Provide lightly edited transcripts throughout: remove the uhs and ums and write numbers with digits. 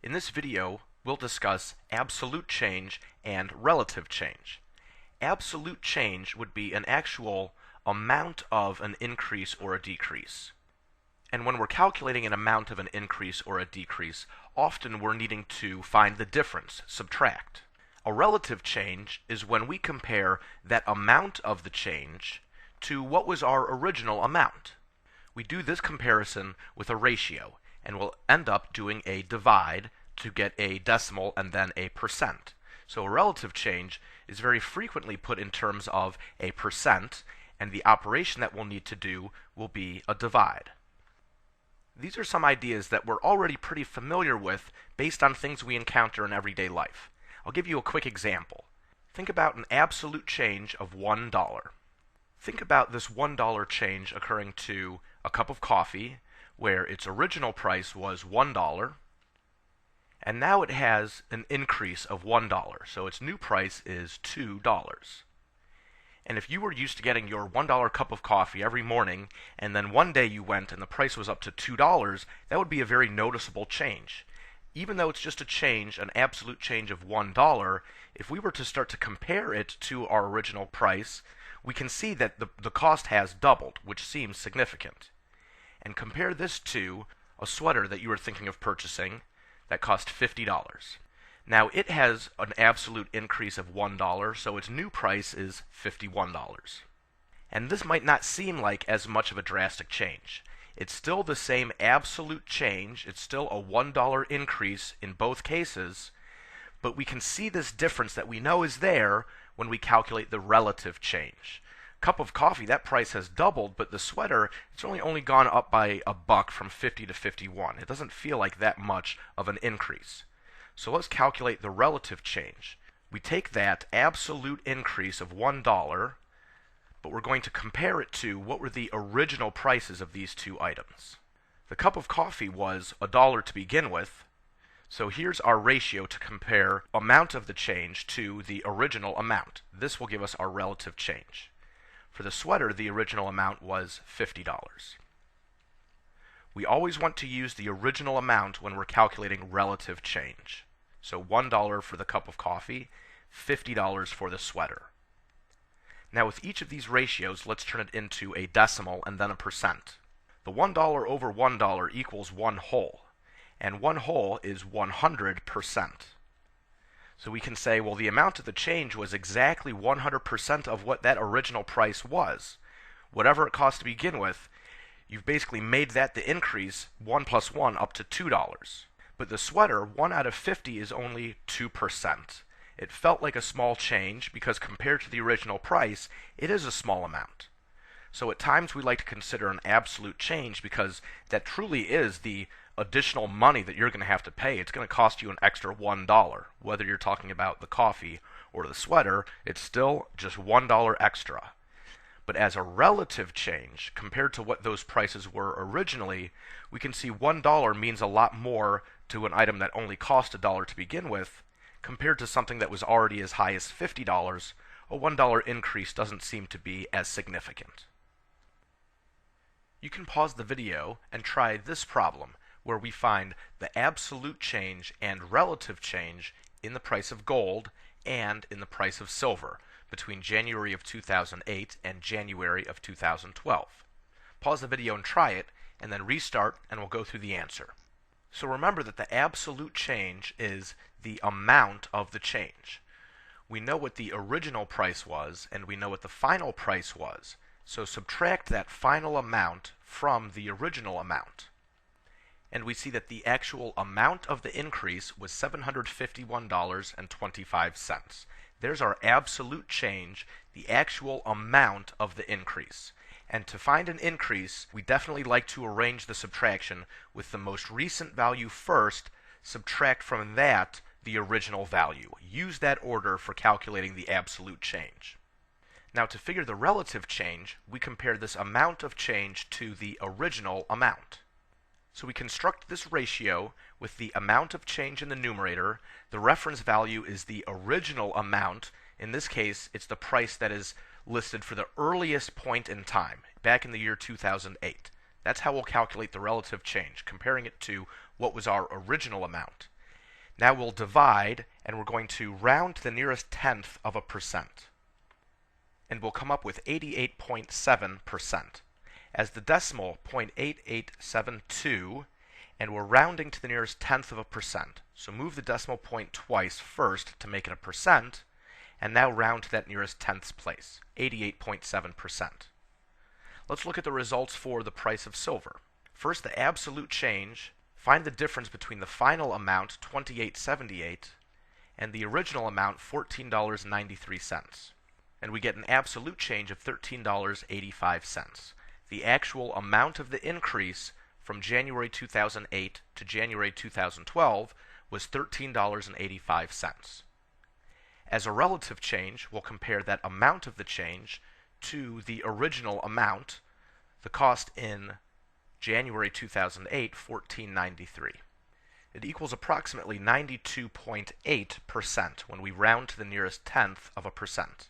In this video, we'll discuss absolute change and relative change. Absolute change would be an actual amount of an increase or a decrease. And when we're calculating an amount of an increase or a decrease, often we're needing to find the difference, subtract. A relative change is when we compare that amount of the change to what was our original amount. We do this comparison with a ratio, and we'll end up doing a divide to get a decimal and then a percent. So a relative change is very frequently put in terms of a percent, and the operation that we'll need to do will be a divide. These are some ideas that we're already pretty familiar with based on things we encounter in everyday life. I'll give you a quick example. Think about an absolute change of $1. Think about this $1 change occurring to a cup of coffee, where its original price was $1, and now it has an increase of $1, so its new price is $2. And if you were used to getting your $1 cup of coffee every morning, and then one day you went and the price was up to $2, that would be a very noticeable change. Even though it's just a change, an absolute change of $1, if we were to start to compare it to our original price, we can see that the cost has doubled, which seems significant. And compare this to a sweater that you were thinking of purchasing that cost $50. Now it has an absolute increase of $1, so its new price is $51. And this might not seem like as much of a drastic change. It's still the same absolute change, it's still a $1 increase in both cases, but we can see this difference that we know is there when we calculate the relative change. Cup of coffee, that price has doubled, but the sweater, it's only gone up by a buck from 50 to 51. It doesn't feel like that much of an increase. So let's calculate the relative change. We take that absolute increase of $1, but we're going to compare it to what were the original prices of these two items. The cup of coffee was $1 to begin with, so here's our ratio to compare amount of the change to the original amount. This will give us our relative change. For the sweater, the original amount was $50. We always want to use the original amount when we're calculating relative change. So $1 for the cup of coffee, $50 for the sweater. Now with each of these ratios, let's turn it into a decimal and then a percent. The $1 over $1 equals 1 whole, and 1 whole is 100%. So we can say, well, the amount of the change was exactly 100% of what that original price was. Whatever it cost to begin with, you've basically made that the increase, 1 plus 1, up to $2. But the sweater, 1 out of 50 is only 2%. It felt like a small change because compared to the original price, it is a small amount. So at times we like to consider an absolute change because that truly is the additional money that you're going to have to pay. It's going to cost you an extra $1. Whether you're talking about the coffee or the sweater, it's still just $1 extra. But as a relative change, compared to what those prices were originally, we can see $1 means a lot more to an item that only cost $1 to begin with, compared to something that was already as high as $50, a $1 increase doesn't seem to be as significant. You can pause the video and try this problem, where we find the absolute change and relative change in the price of gold and in the price of silver between January of 2008 and January of 2012. Pause the video and try it, and then restart, and we'll go through the answer. So remember that the absolute change is the amount of the change. We know what the original price was, and we know what the final price was. So subtract that final amount from the original amount. And we see that the actual amount of the increase was $751.25. There's our absolute change, the actual amount of the increase. And to find an increase, we definitely like to arrange the subtraction with the most recent value first, subtract from that the original value. Use that order for calculating the absolute change. Now to figure the relative change, we compare this amount of change to the original amount. So we construct this ratio with the amount of change in the numerator. The reference value is the original amount. In this case, it's the price that is listed for the earliest point in time, back in the year 2008. That's how we'll calculate the relative change, comparing it to what was our original amount. Now we'll divide, and we're going to round to the nearest tenth of a percent. And we'll come up with 88.7%. As the decimal 0.8872, and we're rounding to the nearest tenth of a percent. So move the decimal point twice first to make it a percent, and now round to that nearest tenths place, 88.7%. Let's look at the results for the price of silver. First, the absolute change. Find the difference between the final amount, $28.78, and the original amount, $14.93. And we get an absolute change of $13.85. The actual amount of the increase from January 2008 to January 2012 was $13.85. As a relative change, we'll compare that amount of the change to the original amount, the cost in January 2008, $14.93. It equals approximately 92.8% when we round to the nearest tenth of a percent.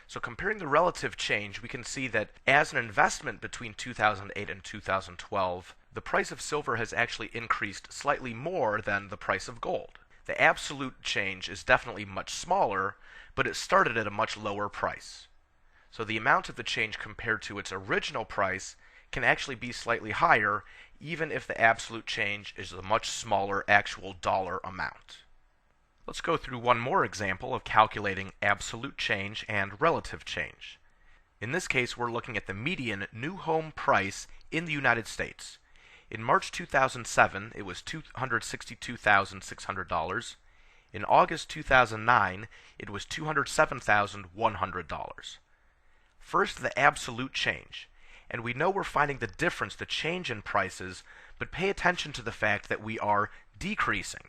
So comparing the relative change, we can see that as an investment between 2008 and 2012, the price of silver has actually increased slightly more than the price of gold. The absolute change is definitely much smaller, but it started at a much lower price. So the amount of the change compared to its original price can actually be slightly higher, even if the absolute change is a much smaller actual dollar amount. Let's go through one more example of calculating absolute change and relative change. In this case, we're looking at the median new home price in the United States. In March 2007, it was $262,600. In August 2009, it was $207,100. First, the absolute change. And we know we're finding the difference, the change in prices, but pay attention to the fact that we are decreasing.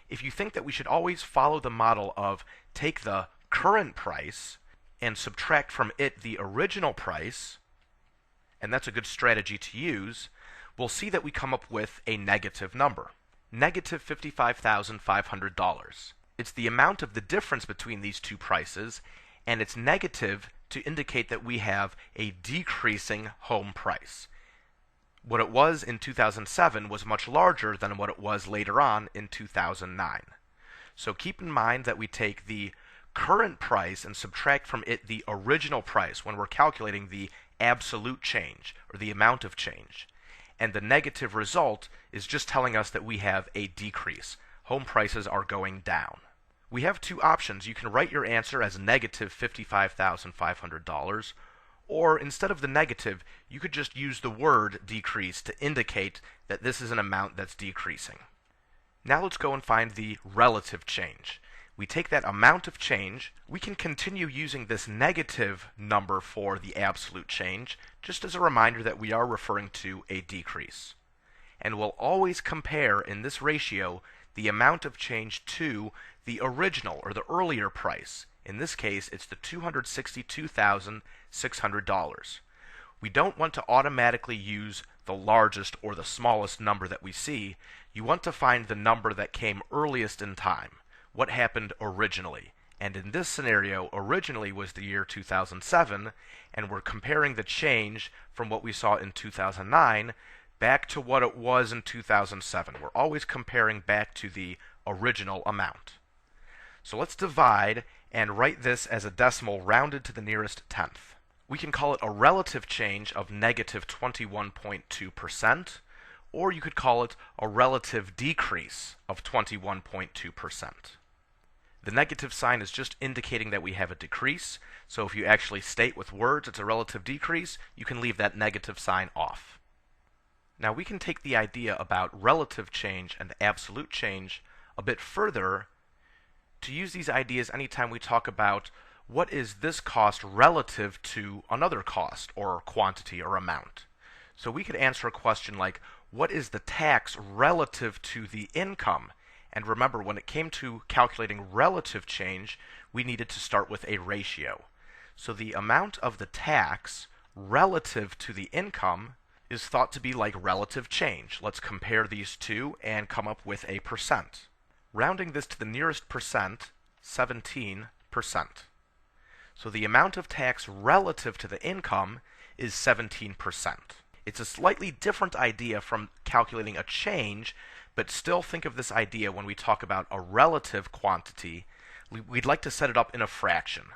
If you think that we should always follow the model of take the current price and subtract from it the original price, and that's a good strategy to use, we'll see that we come up with a negative number. Negative $55,500. It's the amount of the difference between these two prices, and it's negative to indicate that we have a decreasing home price. What it was in 2007 was much larger than what it was later on in 2009. So keep in mind that we take the current price and subtract from it the original price when we're calculating the absolute change, or the amount of change. And the negative result is just telling us that we have a decrease. Home prices are going down. We have two options. You can write your answer as negative $55,500, or instead of the negative, you could just use the word decrease to indicate that this is an amount that's decreasing. Now let's go and find the relative change. We take that amount of change, we can continue using this negative number for the absolute change, just as a reminder that we are referring to a decrease. And we'll always compare in this ratio the amount of change to the original or the earlier price. In this case, it's the $262,600. We don't want to automatically use the largest or the smallest number that we see. You want to find the number that came earliest in time, what happened originally. And in this scenario, originally was the year 2007, and we're comparing the change from what we saw in 2009 back to what it was in 2007. We're always comparing back to the original amount. So let's divide and write this as a decimal rounded to the nearest tenth. We can call it a relative change of negative 21.2%, or you could call it a relative decrease of 21.2%. The negative sign is just indicating that we have a decrease, so if you actually state with words it's a relative decrease, you can leave that negative sign off. Now we can take the idea about relative change and absolute change a bit further to use these ideas anytime we talk about what is this cost relative to another cost or quantity or amount. So we could answer a question like, what is the tax relative to the income? And remember, when it came to calculating relative change, we needed to start with a ratio. So the amount of the tax relative to the income is thought to be like relative change. Let's compare these two and come up with a percent. Rounding this to the nearest percent, 17%. So the amount of tax relative to the income is 17%. It's a slightly different idea from calculating a change, but still think of this idea when we talk about a relative quantity. We'd like to set it up in a fraction,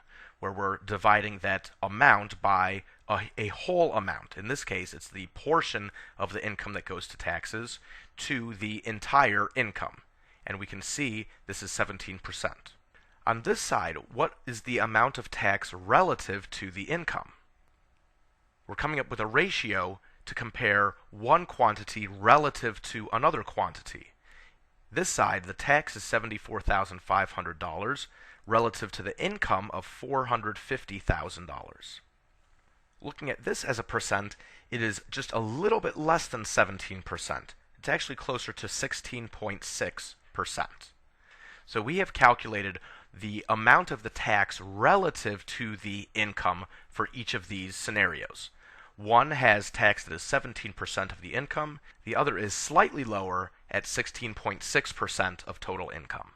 where we're dividing that amount by a whole amount. In this case, it's the portion of the income that goes to taxes to the entire income. And we can see this is 17%. On this side, what is the amount of tax relative to the income? We're coming up with a ratio to compare one quantity relative to another quantity. This side, the tax is $74,500 relative to the income of $450,000. Looking at this as a percent, it is just a little bit less than 17%. It's actually closer to 16.6%. So we have calculated the amount of the tax relative to the income for each of these scenarios. One has tax that is 17% of the income. The other is slightly lower at 16.6% of total income.